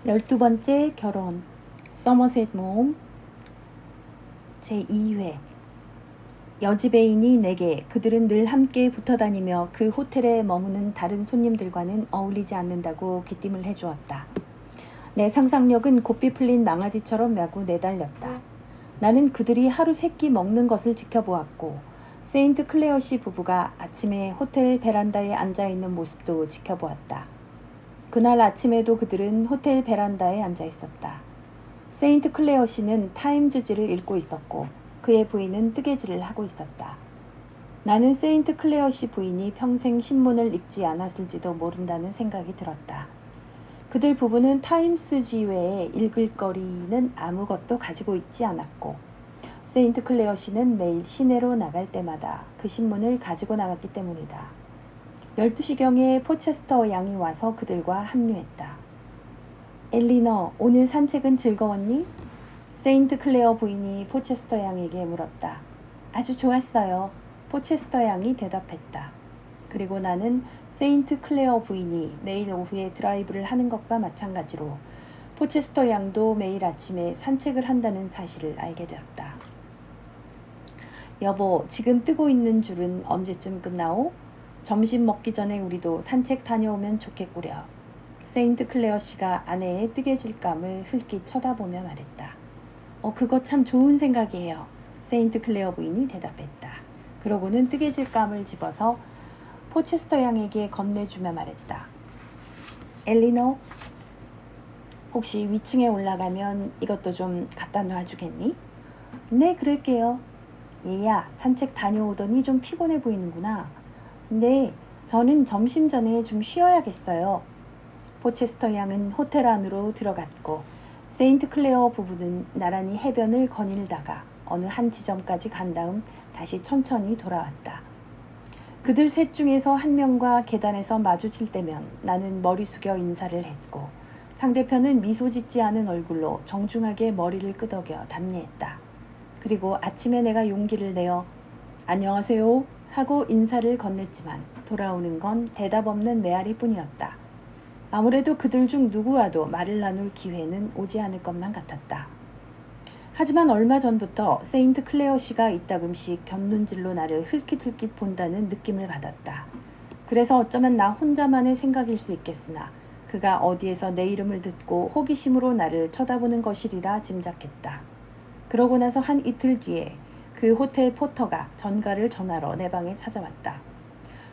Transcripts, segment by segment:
12번째 결혼 서머셋 모험 제2회 여지배인이 내게 그들은 늘 함께 붙어다니며 그 호텔에 머무는 다른 손님들과는 어울리지 않는다고 귀띔을 해주었다. 내 상상력은 고삐 풀린 망아지처럼 마구 내달렸다. 나는 그들이 하루 세끼 먹는 것을 지켜보았고 세인트 클레어시 부부가 아침에 호텔 베란다에 앉아있는 모습도 지켜보았다. 그날 아침에도 그들은 호텔 베란다에 앉아 있었다. 세인트 클레어 씨는 타임즈지를 읽고 있었고 그의 부인은 뜨개질을 하고 있었다. 나는 세인트 클레어 씨 부인이 평생 신문을 읽지 않았을지도 모른다는 생각이 들었다. 그들 부부는 타임스지 외에 읽을 거리는 아무것도 가지고 있지 않았고 세인트 클레어 씨는 매일 시내로 나갈 때마다 그 신문을 가지고 나갔기 때문이다. 12시경에 포체스터 양이 와서 그들과 합류했다. 엘리너, 오늘 산책은 즐거웠니? 세인트 클레어 부인이 포체스터 양에게 물었다. 아주 좋았어요. 포체스터 양이 대답했다. 그리고 나는 세인트 클레어 부인이 매일 오후에 드라이브를 하는 것과 마찬가지로 포체스터 양도 매일 아침에 산책을 한다는 사실을 알게 되었다. 여보, 지금 뜨고 있는 줄은 언제쯤 끝나오? 점심 먹기 전에 우리도 산책 다녀오면 좋겠구려. 세인트 클레어 씨가 아내의 뜨개질감을 흘낏 쳐다보며 말했다. 그거 참 좋은 생각이에요. 세인트 클레어 부인이 대답했다. 그러고는 뜨개질감을 집어서 포체스터 양에게 건네주며 말했다. 엘리너, 혹시 위층에 올라가면 이것도 좀 갖다 놔주겠니? 네, 그럴게요. 얘야, 산책 다녀오더니 좀 피곤해 보이는구나. 네, 저는 점심 전에 좀 쉬어야겠어요. 포체스터 양은 호텔 안으로 들어갔고 세인트 클레어 부부는 나란히 해변을 거닐다가 어느 한 지점까지 간 다음 다시 천천히 돌아왔다. 그들 셋 중에서 한 명과 계단에서 마주칠 때면 나는 머리 숙여 인사를 했고 상대편은 미소 짓지 않은 얼굴로 정중하게 머리를 끄덕여 답례했다. 그리고 아침에 내가 용기를 내어 안녕하세요 하고 인사를 건넸지만 돌아오는 건 대답 없는 메아리뿐이었다. 아무래도 그들 중 누구와도 말을 나눌 기회는 오지 않을 것만 같았다. 하지만 얼마 전부터 세인트 클레어 씨가 이따금씩 곁눈질로 나를 흘깃흘깃 본다는 느낌을 받았다. 그래서 어쩌면 나 혼자만의 생각일 수 있겠으나 그가 어디에서 내 이름을 듣고 호기심으로 나를 쳐다보는 것이리라 짐작했다. 그러고 나서 한 이틀 뒤에 그 호텔 포터가 전가를 전하러 내 방에 찾아왔다.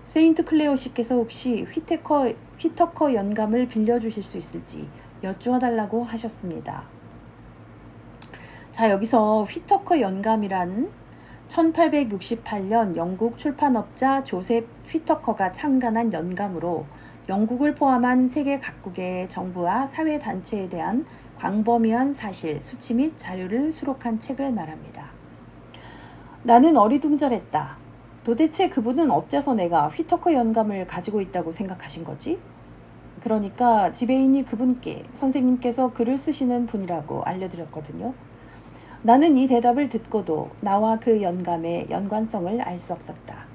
세인트 클레어 씨께서 혹시 휘터커 연감을 빌려주실 수 있을지 여쭈어달라고 하셨습니다. 자, 여기서 휘터커 연감이란 1868년 영국 출판업자 조셉 휘터커가 창간한 연감으로 영국을 포함한 세계 각국의 정부와 사회단체에 대한 광범위한 사실, 수치 및 자료를 수록한 책을 말합니다. 나는 어리둥절했다. 도대체 그분은 어째서 내가 휘터커 연감을 가지고 있다고 생각하신 거지? 그러니까 지배인이 그분께 선생님께서 글을 쓰시는 분이라고 알려드렸거든요. 나는 이 대답을 듣고도 나와 그 연감의 연관성을 알 수 없었다.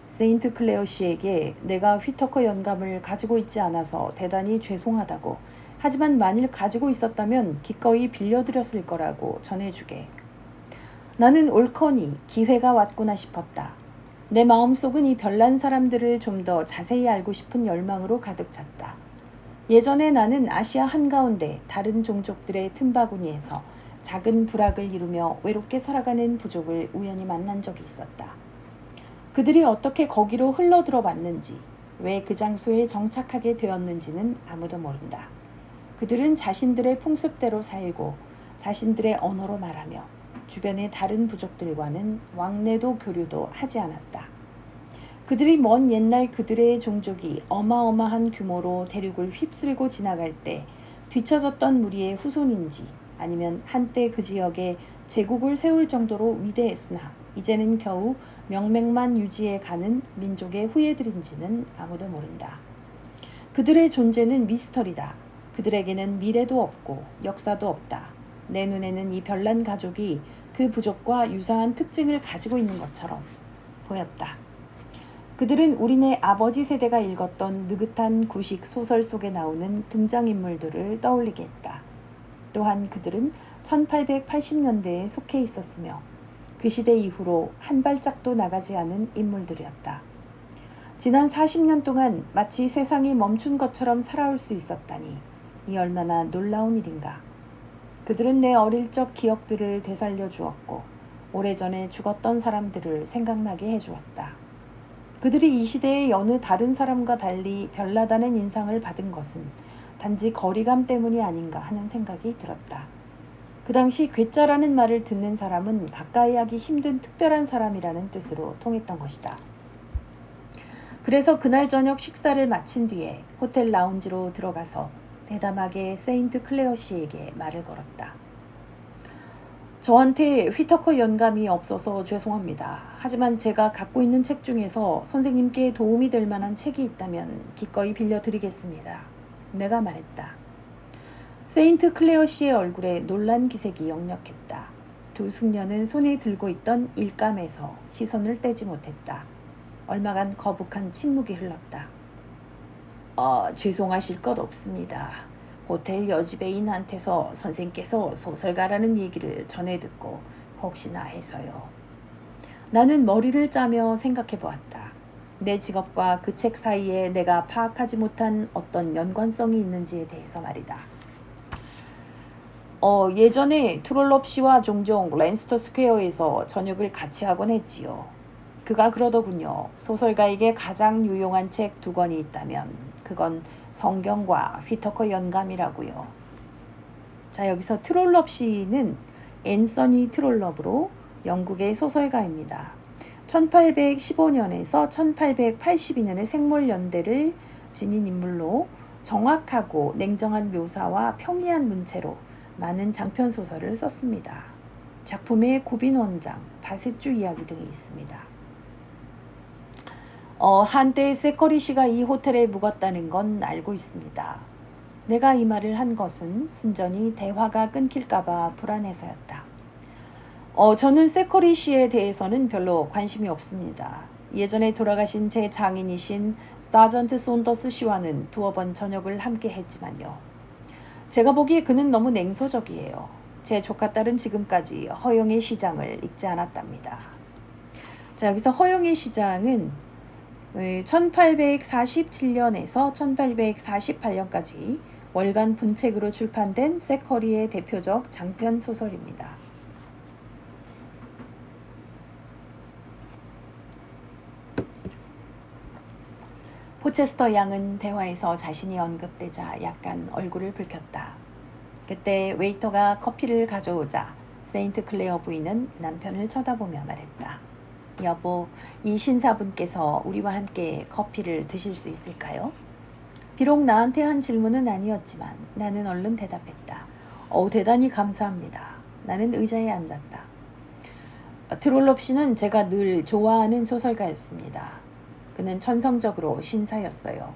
세인트 클레어 씨에게 내가 휘터커 연감을 가지고 있지 않아서 대단히 죄송하다고, 하지만 만일 가지고 있었다면 기꺼이 빌려드렸을 거라고 전해주게. 나는 옳거니 기회가 왔구나 싶었다. 내 마음속은 이 별난 사람들을 좀 더 자세히 알고 싶은 열망으로 가득 찼다. 예전에 나는 아시아 한가운데 다른 종족들의 틈바구니에서 작은 부락을 이루며 외롭게 살아가는 부족을 우연히 만난 적이 있었다. 그들이 어떻게 거기로 흘러들어 왔는지, 왜 그 장소에 정착하게 되었는지는 아무도 모른다. 그들은 자신들의 풍습대로 살고 자신들의 언어로 말하며 주변의 다른 부족들과는 왕래도 교류도 하지 않았다. 그들이 먼 옛날 그들의 종족이 어마어마한 규모로 대륙을 휩쓸고 지나갈 때 뒤처졌던 무리의 후손인지 아니면 한때 그 지역에 제국을 세울 정도로 위대했으나 이제는 겨우 명맥만 유지해 가는 민족의 후예들인지는 아무도 모른다. 그들의 존재는 미스터리다. 그들에게는 미래도 없고 역사도 없다. 내 눈에는 이 별난 가족이 그 부족과 유사한 특징을 가지고 있는 것처럼 보였다. 그들은 우리네 아버지 세대가 읽었던 느긋한 구식 소설 속에 나오는 등장인물들을 떠올리게 했다. 또한 그들은 1880년대에 속해 있었으며 그 시대 이후로 한 발짝도 나가지 않은 인물들이었다. 지난 40년 동안 마치 세상이 멈춘 것처럼 살아올 수 있었다니 이 얼마나 놀라운 일인가. 그들은 내 어릴 적 기억들을 되살려 주었고 오래전에 죽었던 사람들을 생각나게 해주었다. 그들이 이 시대의 여느 다른 사람과 달리 별나다는 인상을 받은 것은 단지 거리감 때문이 아닌가 하는 생각이 들었다. 그 당시 괴짜라는 말을 듣는 사람은 가까이 하기 힘든 특별한 사람이라는 뜻으로 통했던 것이다. 그래서 그날 저녁 식사를 마친 뒤에 호텔 라운지로 들어가서 대담하게 세인트 클레어 씨에게 말을 걸었다. 저한테 휘터커 연감이 없어서 죄송합니다. 하지만 제가 갖고 있는 책 중에서 선생님께 도움이 될 만한 책이 있다면 기꺼이 빌려드리겠습니다. 내가 말했다. 세인트 클레어 씨의 얼굴에 놀란 기색이 역력했다. 두 숙녀는 손에 들고 있던 일감에서 시선을 떼지 못했다. 얼마간 거북한 침묵이 흘렀다. 죄송하실 것 없습니다. 호텔 여지배인한테서 선생께서 소설가라는 얘기를 전해 듣고 혹시나 해서요. 나는 머리를 짜며 생각해 보았다. 내 직업과 그 책 사이에 내가 파악하지 못한 어떤 연관성이 있는지에 대해서 말이다. 예전에 트롤롭 씨와 종종 랜스터 스퀘어에서 저녁을 같이 하곤 했지요. 그가 그러더군요. 소설가에게 가장 유용한 책 2권이 있다면 그건 성경과 휘터커 연감이라고요. 자, 여기서 트롤롭 씨는 앤서니 트롤롭으로 영국의 소설가입니다. 1815년에서 1882년의 생물연대를 지닌 인물로 정확하고 냉정한 묘사와 평이한 문체로 많은 장편 소설을 썼습니다. 작품에 고빈 원장, 바셋주 이야기 등이 있습니다. 한때 세커리 씨가 이 호텔에 묵었다는 건 알고 있습니다. 내가 이 말을 한 것은 순전히 대화가 끊길까봐 불안해서였다. 저는 세커리 씨에 대해서는 별로 관심이 없습니다. 예전에 돌아가신 제 장인이신 사전트 손더스 씨와는 2번 저녁을 함께 했지만요. 제가 보기에 그는 너무 냉소적이에요. 제 조카딸은 지금까지 허영의 시장을 읽지 않았답니다. 자, 여기서 허영의 시장은 1847년에서 1848년까지 월간 분책으로 출판된 세커리의 대표적 장편 소설입니다. 포체스터 양은 대화에서 자신이 언급되자 약간 얼굴을 붉혔다. 그때 웨이터가 커피를 가져오자 세인트 클레어 부인은 남편을 쳐다보며 말했다. 여보, 이 신사분께서 우리와 함께 커피를 드실 수 있을까요? 비록 나한테 한 질문은 아니었지만 나는 얼른 대답했다. 대단히 감사합니다. 나는 의자에 앉았다. 트롤롭 씨는 제가 늘 좋아하는 소설가였습니다. 그는 천성적으로 신사였어요.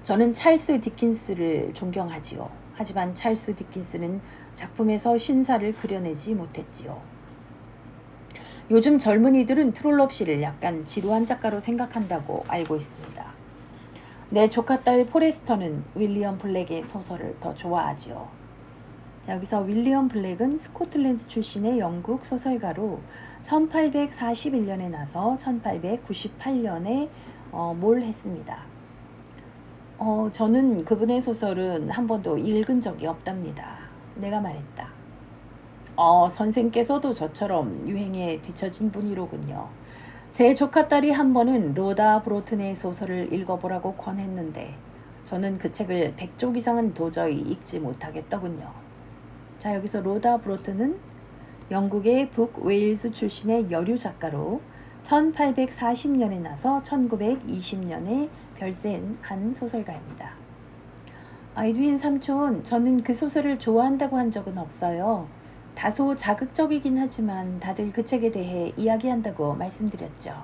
저는 찰스 디킨스를 존경하지요. 하지만 찰스 디킨스는 작품에서 신사를 그려내지 못했지요. 요즘 젊은이들은 트롤롭 씨를 약간 지루한 작가로 생각한다고 알고 있습니다. 내 조카딸 포레스터는 윌리엄 블랙의 소설을 더 좋아하지요. 자, 여기서 윌리엄 블랙은 스코틀랜드 출신의 영국 소설가로 1841년에 나서 1898년에 몰했습니다. 저는 그분의 소설은 한 번도 읽은 적이 없답니다. 내가 말했다. 선생께서도 저처럼 유행에 뒤처진 분이로군요. 제 조카딸이 한 번은 로다 브로튼의 소설을 읽어보라고 권했는데 저는 그 책을 100쪽 이상은 도저히 읽지 못하겠더군요. 자, 여기서 로다 브로튼은 영국의 북웨일스 출신의 여류 작가로 1840년에 나서 1920년에 별세한 한 소설가입니다. 에드윈 삼촌, 저는 그 소설을 좋아한다고 한 적은 없어요. 다소 자극적이긴 하지만 다들 그 책에 대해 이야기한다고 말씀드렸죠.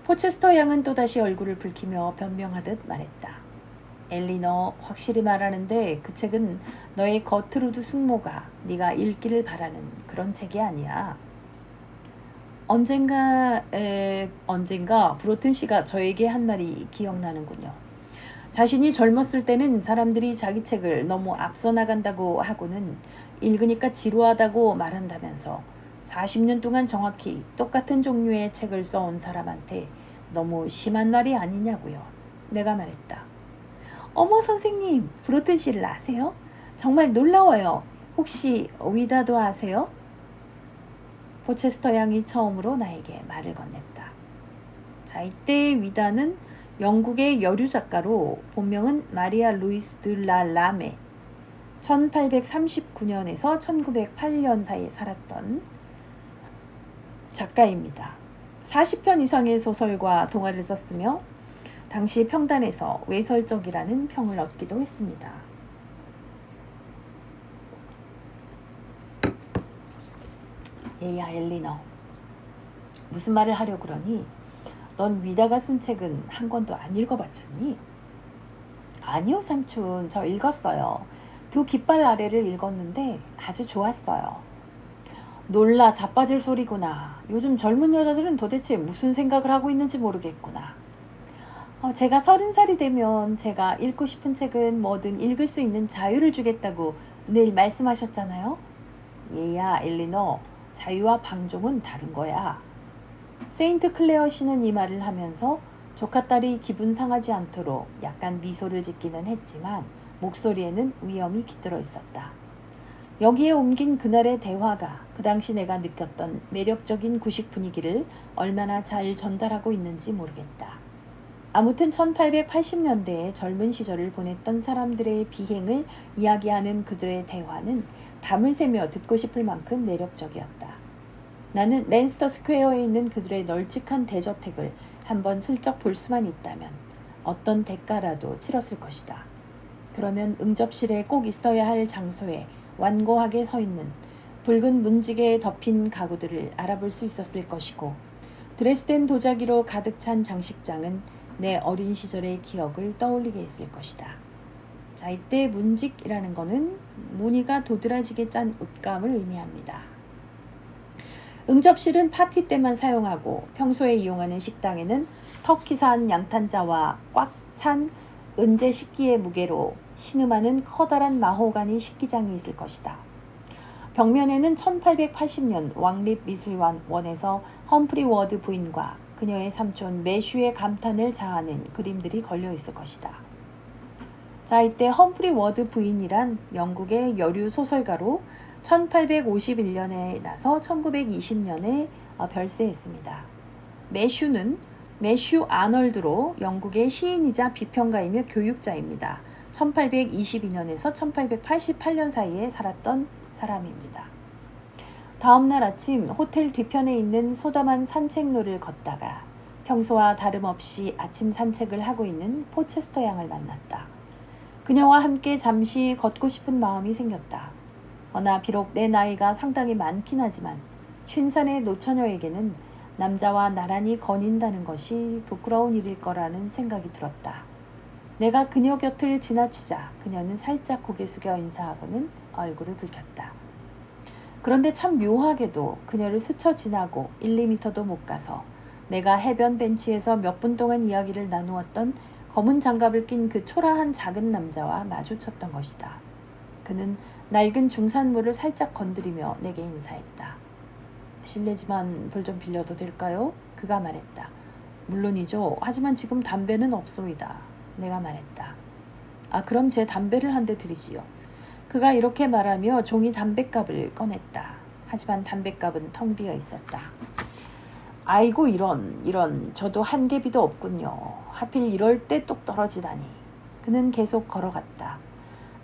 포체스터 양은 또다시 얼굴을 붉히며 변명하듯 말했다. 엘리, 너 확실히 말하는데 그 책은 너의 거트루드 숙모가 네가 읽기를 바라는 그런 책이 아니야. 언젠가 브로튼 씨가 저에게 한 말이 기억나는군요. 자신이 젊었을 때는 사람들이 자기 책을 너무 앞서 나간다고 하고는 읽으니까 지루하다고 말한다면서 40년 동안 정확히 똑같은 종류의 책을 써온 사람한테 너무 심한 말이 아니냐고요. 내가 말했다. 어머 선생님, 브로튼 씨를 아세요? 정말 놀라워요. 혹시 위다도 아세요? 포체스터 양이 처음으로 나에게 말을 건넸다. 자, 이때 위다는 영국의 여류 작가로 본명은 마리아 루이스 드라 라메 1839년에서 1908년 사이에 살았던 작가입니다. 40편 이상의 소설과 동화를 썼으며 당시 평단에서 외설적이라는 평을 얻기도 했습니다. 얘야 엘리너, 무슨 말을 하려고 그러니? 넌 위다가 쓴 책은 한 권도 안 읽어봤잖니? 아니요 삼촌, 저 읽었어요. 두 깃발 아래를 읽었는데 아주 좋았어요. 놀라 자빠질 소리구나. 요즘 젊은 여자들은 도대체 무슨 생각을 하고 있는지 모르겠구나. 제가 30살이 되면 제가 읽고 싶은 책은 뭐든 읽을 수 있는 자유를 주겠다고 늘 말씀하셨잖아요. 얘야 엘리너, 자유와 방종은 다른 거야. 세인트 클레어 씨는 이 말을 하면서 조카 딸이 기분 상하지 않도록 약간 미소를 짓기는 했지만 목소리에는 위험이 깃들어 있었다. 여기에 옮긴 그날의 대화가 그 당시 내가 느꼈던 매력적인 구식 분위기를 얼마나 잘 전달하고 있는지 모르겠다. 아무튼 1880년대에 젊은 시절을 보냈던 사람들의 비행을 이야기하는 그들의 대화는 밤을 새며 듣고 싶을 만큼 매력적이었다. 나는 랜스터 스퀘어에 있는 그들의 널찍한 대저택을 한번 슬쩍 볼 수만 있다면 어떤 대가라도 치렀을 것이다. 그러면 응접실에 꼭 있어야 할 장소에 완고하게 서 있는 붉은 문지개에 덮인 가구들을 알아볼 수 있었을 것이고, 드레스덴 도자기로 가득 찬 장식장은 내 어린 시절의 기억을 떠올리게 했을 것이다. 자, 이때 문직이라는 것은 무늬가 도드라지게 짠 옷감을 의미합니다. 응접실은 파티 때만 사용하고 평소에 이용하는 식당에는 터키산 양탄자와 꽉 찬 은재 식기의 무게로 신음하는 커다란 마호가니 식기장이 있을 것이다. 벽면에는 1880년 왕립미술원에서 험프리 워드 부인과 그녀의 삼촌 매슈의 감탄을 자아낸 그림들이 걸려 있을 것이다. 자, 이때 험프리 워드 부인이란 영국의 여류 소설가로 1851년에 나서 1920년에 별세했습니다. 매슈는 매슈 아널드로 영국의 시인이자 비평가이며 교육자입니다. 1822년에서 1888년 사이에 살았던 사람입니다. 다음날 아침 호텔 뒤편에 있는 소담한 산책로를 걷다가 평소와 다름없이 아침 산책을 하고 있는 포체스터 양을 만났다. 그녀와 함께 잠시 걷고 싶은 마음이 생겼다. 허나 비록 내 나이가 상당히 많긴 하지만 50살의 노처녀에게는 남자와 나란히 거닌다는 것이 부끄러운 일일 거라는 생각이 들었다. 내가 그녀 곁을 지나치자 그녀는 살짝 고개 숙여 인사하고는 얼굴을 붉혔다. 그런데 참 묘하게도 그녀를 스쳐 지나고 1, 2미터도 못 가서 내가 해변 벤치에서 몇 분 동안 이야기를 나누었던 검은 장갑을 낀 그 초라한 작은 남자와 마주쳤던 것이다. 그는 낡은 중산모를 살짝 건드리며 내게 인사했다. 실례지만 불 좀 빌려도 될까요? 그가 말했다. 물론이죠. 하지만 지금 담배는 없소이다. 내가 말했다. 아, 그럼 제 담배를 한 대 드리지요. 그가 이렇게 말하며 종이 담뱃갑을 꺼냈다. 하지만 담뱃갑은 텅 비어 있었다. 아이고 이런 저도 한 개비도 없군요. 하필 이럴 때 똑 떨어지다니. 그는 계속 걸어갔다.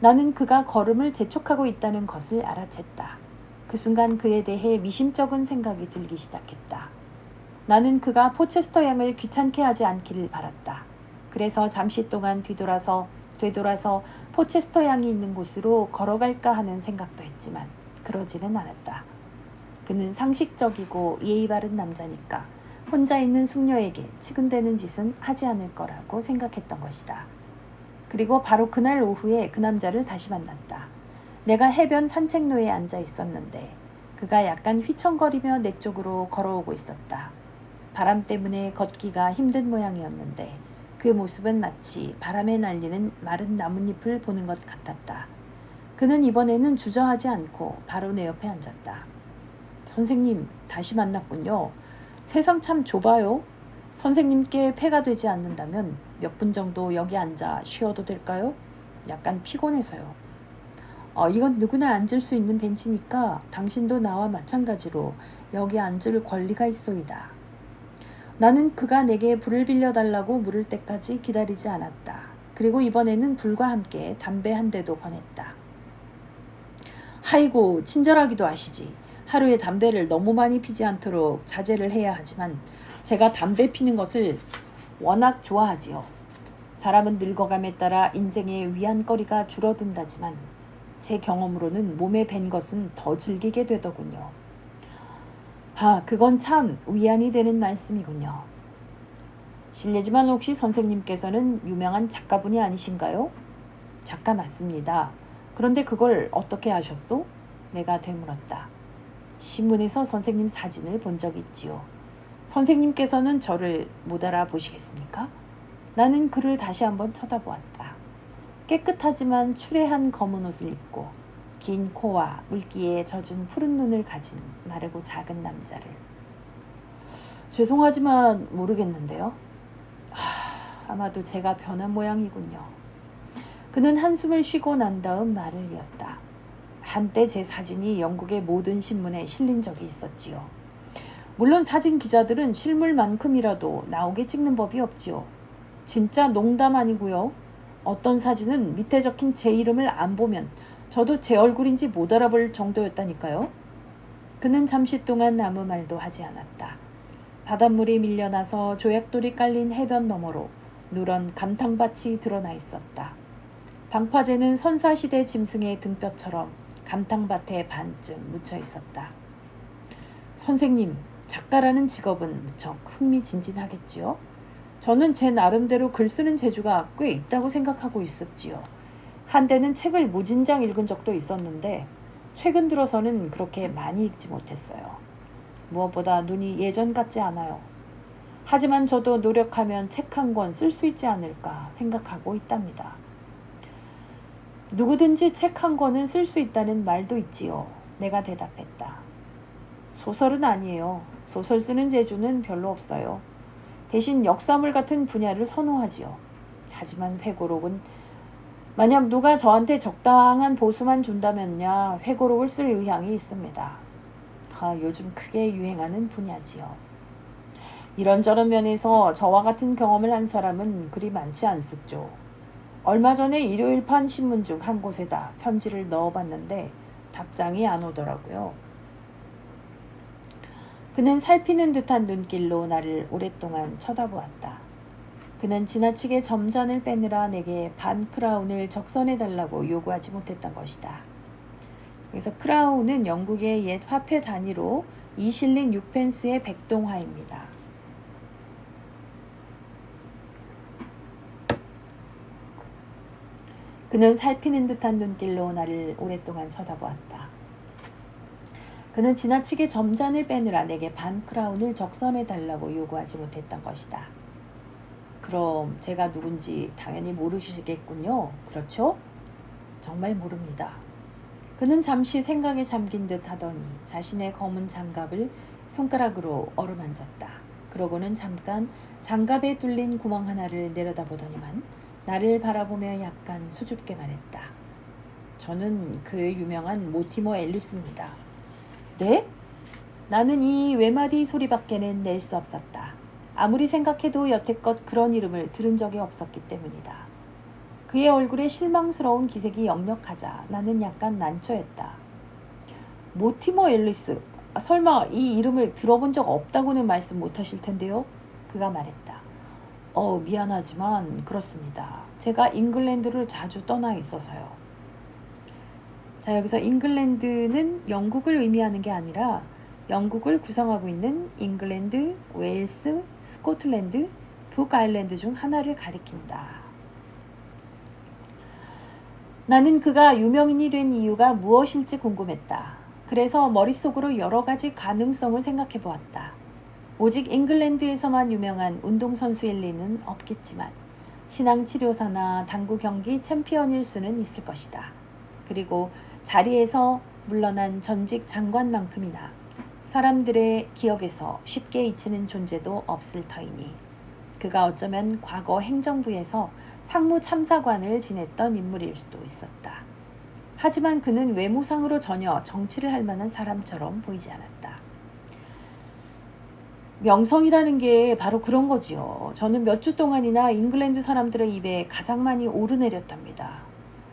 나는 그가 걸음을 재촉하고 있다는 것을 알아챘다. 그 순간 그에 대해 미심쩍은 생각이 들기 시작했다. 나는 그가 포체스터 양을 귀찮게 하지 않기를 바랐다. 그래서 잠시 동안 되돌아서 포체스터 양이 있는 곳으로 걸어갈까 하는 생각도 했지만 그러지는 않았다. 그는 상식적이고 예의 바른 남자니까 혼자 있는 숙녀에게 치근대는 짓은 하지 않을 거라고 생각했던 것이다. 그리고 바로 그날 오후에 그 남자를 다시 만났다. 내가 해변 산책로에 앉아 있었는데 그가 약간 휘청거리며 내 쪽으로 걸어오고 있었다. 바람 때문에 걷기가 힘든 모양이었는데 그 모습은 마치 바람에 날리는 마른 나뭇잎을 보는 것 같았다. 그는 이번에는 주저하지 않고 바로 내 옆에 앉았다. 선생님, 다시 만났군요. 세상 참 좁아요. 선생님께 폐가 되지 않는다면 몇 분 정도 여기 앉아 쉬어도 될까요? 약간 피곤해서요. 이건 누구나 앉을 수 있는 벤치니까 당신도 나와 마찬가지로 여기 앉을 권리가 있소이다. 나는 그가 내게 불을 빌려달라고 물을 때까지 기다리지 않았다. 그리고 이번에는 불과 함께 담배 한 대도 권했다. 아이고, 친절하기도 하시지. 하루에 담배를 너무 많이 피지 않도록 자제를 해야 하지만 제가 담배 피는 것을 워낙 좋아하지요. 사람은 늙어감에 따라 인생의 위안거리가 줄어든다지만 제 경험으로는 몸에 밴 것은 더 즐기게 되더군요. 그건 참 위안이 되는 말씀이군요. 실례지만 혹시 선생님께서는 유명한 작가분이 아니신가요? 작가 맞습니다. 그런데 그걸 어떻게 아셨소? 내가 되물었다. 신문에서 선생님 사진을 본 적 있지요. 선생님께서는 저를 못 알아보시겠습니까? 나는 그를 다시 한번 쳐다보았다. 깨끗하지만 추레한 검은 옷을 입고 긴 코와 물기에 젖은 푸른 눈을 가진 마르고 작은 남자를. 죄송하지만 모르겠는데요. 아마도 제가 변한 모양이군요. 그는 한숨을 쉬고 난 다음 말을 이었다. 한때 제 사진이 영국의 모든 신문에 실린 적이 있었지요. 물론 사진 기자들은 실물만큼이라도 나오게 찍는 법이 없지요. 진짜 농담 아니고요. 어떤 사진은 밑에 적힌 제 이름을 안 보면 저도 제 얼굴인지 못 알아볼 정도였다니까요. 그는 잠시 동안 아무 말도 하지 않았다. 바닷물이 밀려나서 조약돌이 깔린 해변 너머로 누런 감탕밭이 드러나 있었다. 방파제는 선사시대 짐승의 등뼈처럼 감탕밭에 반쯤 묻혀 있었다. 선생님, 작가라는 직업은 무척 흥미진진하겠지요? 저는 제 나름대로 글 쓰는 재주가 꽤 있다고 생각하고 있었지요. 한때는 책을 무진장 읽은 적도 있었는데 최근 들어서는 그렇게 많이 읽지 못했어요. 무엇보다 눈이 예전 같지 않아요. 하지만 저도 노력하면 책 한 권 쓸 수 있지 않을까 생각하고 있답니다. 누구든지 책 한 권은 쓸 수 있다는 말도 있지요. 내가 대답했다. 소설은 아니에요. 소설 쓰는 재주는 별로 없어요. 대신 역사물 같은 분야를 선호하지요. 하지만 회고록은 만약 누가 저한테 적당한 보수만 준다면야 회고록을 쓸 의향이 있습니다. 요즘 크게 유행하는 분야지요. 이런저런 면에서 저와 같은 경험을 한 사람은 그리 많지 않습죠. 얼마 전에 일요일판 신문 중 한 곳에다 편지를 넣어봤는데 답장이 안 오더라고요. 그는 살피는 듯한 눈길로 나를 오랫동안 쳐다보았다. 그는 지나치게 점잔을 빼느라 내게 반 크라운을 적선해달라고 요구하지 못했던 것이다. 그래서 크라운은 영국의 옛 화폐 단위로 2실링 6펜스의 백동화입니다. 그는 살피는 듯한 눈길로 나를 오랫동안 쳐다보았다. 그는 지나치게 점잔을 빼느라 내게 반 크라운을 적선해달라고 요구하지 못했던 것이다. 그럼 제가 누군지 당연히 모르시겠군요. 그렇죠? 정말 모릅니다. 그는 잠시 생각에 잠긴 듯 하더니 자신의 검은 장갑을 손가락으로 어루만졌다. 그러고는 잠깐 장갑에 뚫린 구멍 하나를 내려다보더니만 나를 바라보며 약간 수줍게 말했다. 저는 그 유명한 모티머 앨리스입니다. 네? 나는 이 외마디 소리밖에는 낼 수 없었다. 아무리 생각해도 여태껏 그런 이름을 들은 적이 없었기 때문이다. 그의 얼굴에 실망스러운 기색이 역력하자 나는 약간 난처했다. 모티머 앨리스, 설마 이 이름을 들어본 적 없다고는 말씀 못하실 텐데요? 그가 말했다. 미안하지만 그렇습니다. 제가 잉글랜드를 자주 떠나 있어서요. 자, 여기서 잉글랜드는 영국을 의미하는 게 아니라 영국을 구성하고 있는 잉글랜드, 웨일스, 스코틀랜드, 북아일랜드 중 하나를 가리킨다. 나는 그가 유명인이 된 이유가 무엇일지 궁금했다. 그래서 머릿속으로 여러 가지 가능성을 생각해 보았다. 오직 잉글랜드에서만 유명한 운동선수일 리는 없겠지만 신앙치료사나 당구 경기 챔피언일 수는 있을 것이다. 그리고 자리에서 물러난 전직 장관만큼이나 사람들의 기억에서 쉽게 잊히는 존재도 없을 터이니 그가 어쩌면 과거 행정부에서 상무참사관을 지냈던 인물일 수도 있었다. 하지만 그는 외모상으로 전혀 정치를 할 만한 사람처럼 보이지 않았다. 명성이라는 게 바로 그런 거지요. 저는 몇 주 동안이나 잉글랜드 사람들의 입에 가장 많이 오르내렸답니다.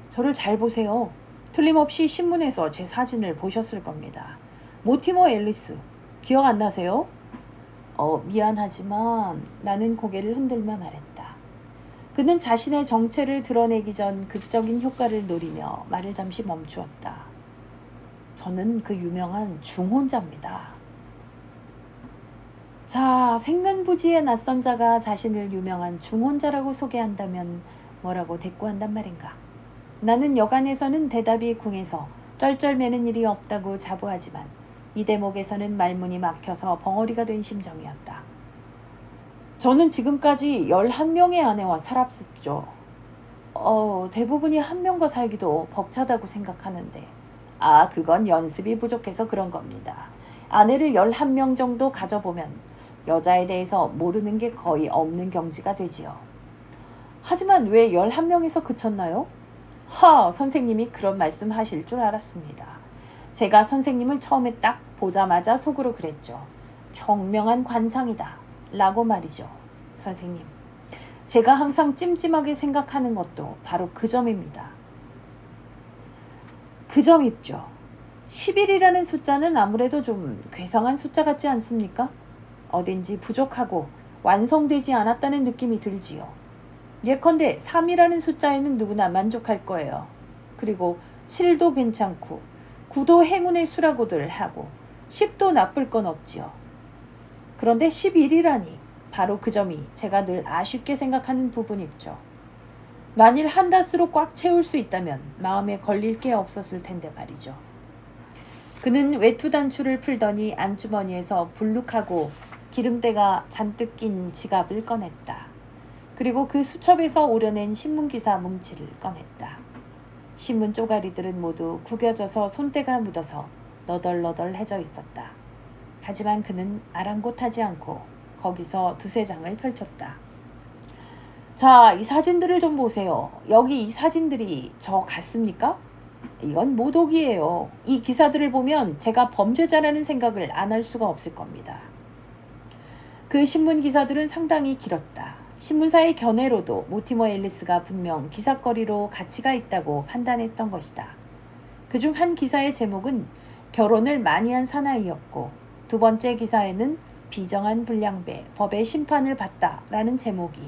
저를 잘 보세요. 틀림없이 신문에서 제 사진을 보셨을 겁니다. 모티머 앨리스, 기억 안 나세요? 미안하지만 나는 고개를 흔들며 말했다. 그는 자신의 정체를 드러내기 전 극적인 효과를 노리며 말을 잠시 멈추었다. 저는 그 유명한 중혼자입니다. 자, 생면부지의 낯선 자가 자신을 유명한 중혼자라고 소개한다면 뭐라고 대꾸한단 말인가. 나는 여간에서는 대답이 궁해서 쩔쩔매는 일이 없다고 자부하지만 이 대목에서는 말문이 막혀서 벙어리가 된 심정이었다. 저는 지금까지 11명의 아내와 살았었죠. 대부분이 한 명과 살기도 벅차다고 생각하는데 그건 연습이 부족해서 그런 겁니다. 아내를 11명 정도 가져보면 여자에 대해서 모르는 게 거의 없는 경지가 되지요. 하지만 왜 11명에서 그쳤나요? 선생님이 그런 말씀 하실 줄 알았습니다. 제가 선생님을 처음에 딱 보자마자 속으로 그랬죠. 총명한 관상이다 라고 말이죠. 선생님, 제가 항상 찜찜하게 생각하는 것도 바로 그 점입니다. 그 점입죠. 11이라는 숫자는 아무래도 좀 괴상한 숫자 같지 않습니까? 어딘지 부족하고 완성되지 않았다는 느낌이 들지요. 예컨대 3이라는 숫자에는 누구나 만족할 거예요. 그리고 7도 괜찮고 9도 행운의 수라고들 하고 10도 나쁠 건 없지요. 그런데 11이라니 바로 그 점이 제가 늘 아쉽게 생각하는 부분이죠. 만일 한다스로 꽉 채울 수 있다면 마음에 걸릴 게 없었을 텐데 말이죠. 그는 외투 단추를 풀더니 안주머니에서 불룩하고 기름때가 잔뜩 낀 지갑을 꺼냈다. 그리고 그 수첩에서 오려낸 신문기사 뭉치를 꺼냈다. 신문 쪼가리들은 모두 구겨져서 손때가 묻어서 너덜너덜해져 있었다. 하지만 그는 아랑곳하지 않고 거기서 두세 장을 펼쳤다. 자, 이 사진들을 좀 보세요. 여기 이 사진들이 저 같습니까? 이건 모독이에요. 이 기사들을 보면 제가 범죄자라는 생각을 안 할 수가 없을 겁니다. 그 신문 기사들은 상당히 길었다. 신문사의 견해로도 모티머 앨리스가 분명 기사거리로 가치가 있다고 판단했던 것이다. 그중 한 기사의 제목은 결혼을 많이 한 사나이였고 두 번째 기사에는 비정한 불량배, 법의 심판을 받다라는 제목이,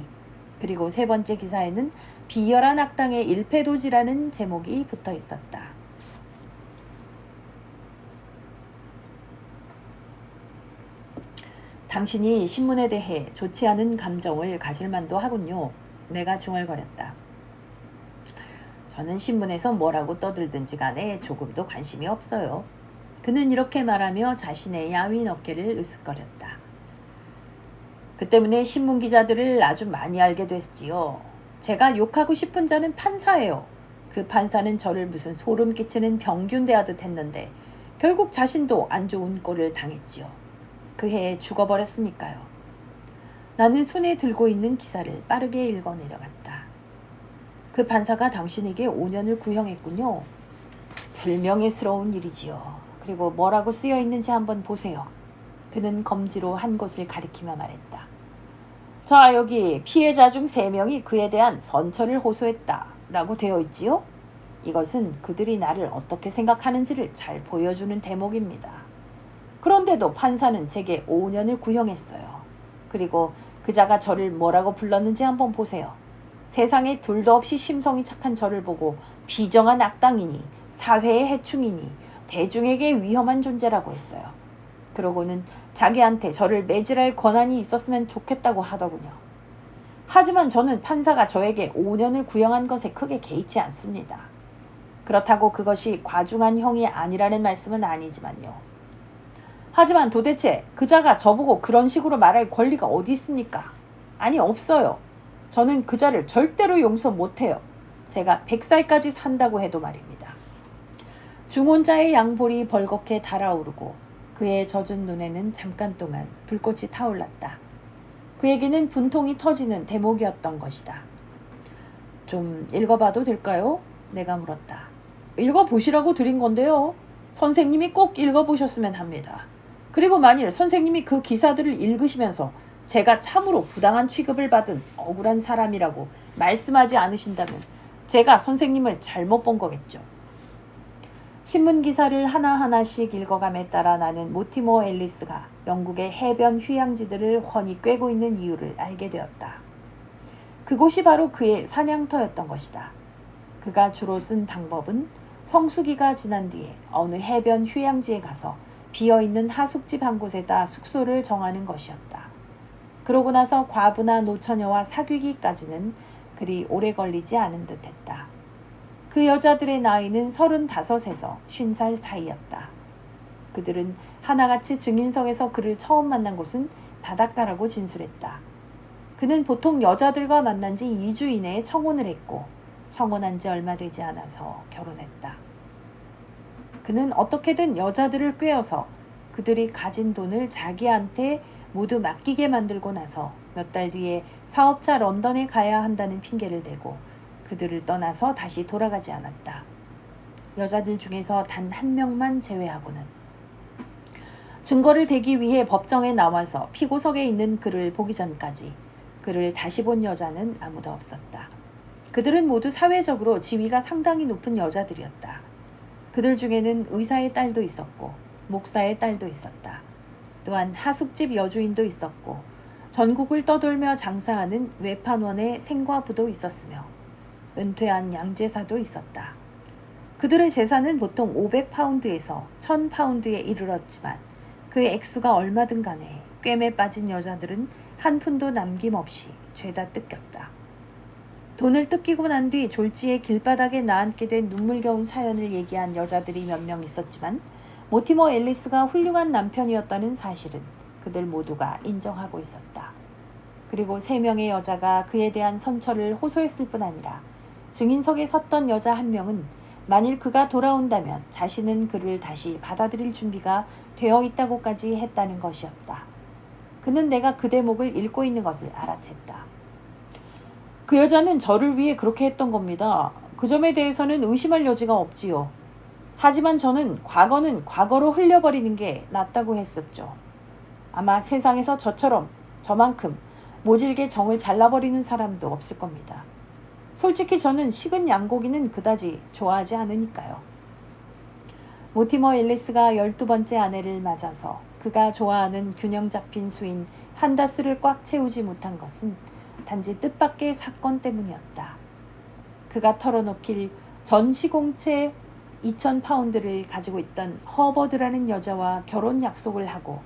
그리고 세 번째 기사에는 비열한 악당의 일패도지라는 제목이 붙어 있었다. 당신이 신문에 대해 좋지 않은 감정을 가질 만도 하군요. 내가 중얼거렸다. 저는 신문에서 뭐라고 떠들든지 간에 조금도 관심이 없어요. 그는 이렇게 말하며 자신의 야윈 어깨를 으쓱거렸다. 그 때문에 신문 기자들을 아주 많이 알게 됐지요. 제가 욕하고 싶은 자는 판사예요. 그 판사는 저를 무슨 소름 끼치는 병균 대하듯 했는데 결국 자신도 안 좋은 꼴을 당했지요. 그 해에 죽어버렸으니까요. 나는 손에 들고 있는 기사를 빠르게 읽어 내려갔다. 그 판사가 당신에게 5년을 구형했군요. 불명예스러운 일이지요. 그리고 뭐라고 쓰여 있는지 한번 보세요. 그는 검지로 한 곳을 가리키며 말했다. 자, 여기 피해자 중 3명이 그에 대한 선처를 호소했다 라고 되어 있지요. 이것은 그들이 나를 어떻게 생각하는지를 잘 보여주는 대목입니다. 그런데도 판사는 제게 5년을 구형했어요. 그리고 그자가 저를 뭐라고 불렀는지 한번 보세요. 세상에 둘도 없이 심성이 착한 저를 보고 비정한 악당이니 사회의 해충이니 대중에게 위험한 존재라고 했어요. 그러고는 자기한테 저를 매질할 권한이 있었으면 좋겠다고 하더군요. 하지만 저는 판사가 저에게 5년을 구형한 것에 크게 개의치 않습니다. 그렇다고 그것이 과중한 형이 아니라는 말씀은 아니지만요. 하지만 도대체 그자가 저보고 그런 식으로 말할 권리가 어디 있습니까? 아니, 없어요. 저는 그자를 절대로 용서 못해요. 제가 100살까지 산다고 해도 말입니다. 중혼자의 양볼이 벌겋게 달아오르고 그의 젖은 눈에는 잠깐 동안 불꽃이 타올랐다. 그에게는 분통이 터지는 대목이었던 것이다. 좀 읽어봐도 될까요? 내가 물었다. 읽어보시라고 드린 건데요. 선생님이 꼭 읽어보셨으면 합니다. 그리고 만일 선생님이 그 기사들을 읽으시면서 제가 참으로 부당한 취급을 받은 억울한 사람이라고 말씀하지 않으신다면 제가 선생님을 잘못 본 거겠죠. 신문 기사를 하나하나씩 읽어감에 따라 나는 모티머 앨리스가 영국의 해변 휴양지들을 훤히 꿰고 있는 이유를 알게 되었다. 그곳이 바로 그의 사냥터였던 것이다. 그가 주로 쓴 방법은 성수기가 지난 뒤에 어느 해변 휴양지에 가서 비어있는 하숙집 한 곳에다 숙소를 정하는 것이었다. 그러고 나서 과부나 노처녀와 사귀기까지는 그리 오래 걸리지 않은 듯했다. 그 여자들의 나이는 35에서 50살 사이였다. 그들은 하나같이 증인석에서 그를 처음 만난 곳은 바닷가라고 진술했다. 그는 보통 여자들과 만난 지 2주 이내에 청혼을 했고 청혼한 지 얼마 되지 않아서 결혼했다. 그는 어떻게든 여자들을 꿰어서 그들이 가진 돈을 자기한테 모두 맡기게 만들고 나서 몇 달 뒤에 사업자 런던에 가야 한다는 핑계를 대고 그들을 떠나서 다시 돌아가지 않았다. 여자들 중에서 단 한 명만 제외하고는. 증거를 대기 위해 법정에 나와서 피고석에 있는 그를 보기 전까지 그를 다시 본 여자는 아무도 없었다. 그들은 모두 사회적으로 지위가 상당히 높은 여자들이었다. 그들 중에는 의사의 딸도 있었고 목사의 딸도 있었다. 또한 하숙집 여주인도 있었고 전국을 떠돌며 장사하는 외판원의 생과부도 있었으며 은퇴한 양제사도 있었다. 그들의 재산은 보통 500파운드에서 1000파운드에 이르렀지만 그 액수가 얼마든 간에 꿰매 빠진 여자들은 한 푼도 남김없이 죄다 뜯겼다. 돈을 뜯기고 난 뒤 졸지에 길바닥에 나앉게 된 눈물겨운 사연을 얘기한 여자들이 몇 명 있었지만 모티머 앨리스가 훌륭한 남편이었다는 사실은 그들 모두가 인정하고 있었다. 그리고 3명의 여자가 그에 대한 선처를 호소했을 뿐 아니라 증인석에 섰던 여자 한 명은 만일 그가 돌아온다면 자신은 그를 다시 받아들일 준비가 되어 있다고까지 했다는 것이었다. 그는 내가 그 대목을 읽고 있는 것을 알아챘다. 그 여자는 저를 위해 그렇게 했던 겁니다. 그 점에 대해서는 의심할 여지가 없지요. 하지만 저는 과거는 과거로 흘려버리는 게 낫다고 했었죠. 아마 세상에서 저만큼 모질게 정을 잘라버리는 사람도 없을 겁니다. 솔직히 저는 식은 양고기는 그다지 좋아하지 않으니까요. 모티머 앨리스가 12번째 아내를 맞아서 그가 좋아하는 균형 잡힌 수인 한다스를 꽉 채우지 못한 것은 단지 뜻밖의 사건 때문이었다. 그가 털어놓길 전 시공채 2000파운드를 가지고 있던 허버드라는 여자와 결혼 약속을 하고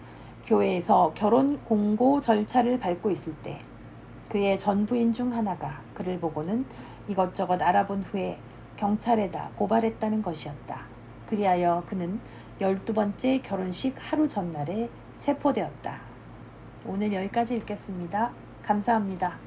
교회에서 결혼 공고 절차를 밟고 있을 때 그의 전부인 중 하나가 그를 보고는 이것저것 알아본 후에 경찰에다 고발했다는 것이었다. 그리하여 그는 12번째 결혼식 하루 전날에 체포되었다. 오늘 여기까지 읽겠습니다. 감사합니다.